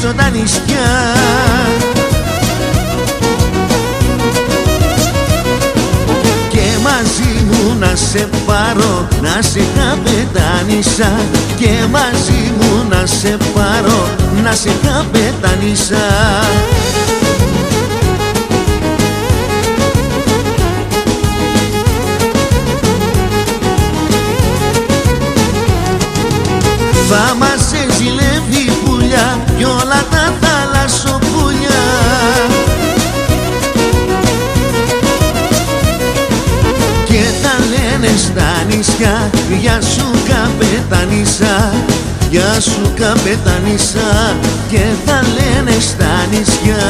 γυρίσω τα νησιά. Και μαζί μου να σε πάρω, να σε καπετάνισα. Και μαζί μου να σε πάρω, να σε καπετάνισα. Θα μας ζηλεύει πουλιά κι όλα τα θαλασσοπούλια. Και τα λένε στα νησιά, γεια σου καπετάνισσα, γεια σου καπετάνισσα. Και τα λένε στα νησιά.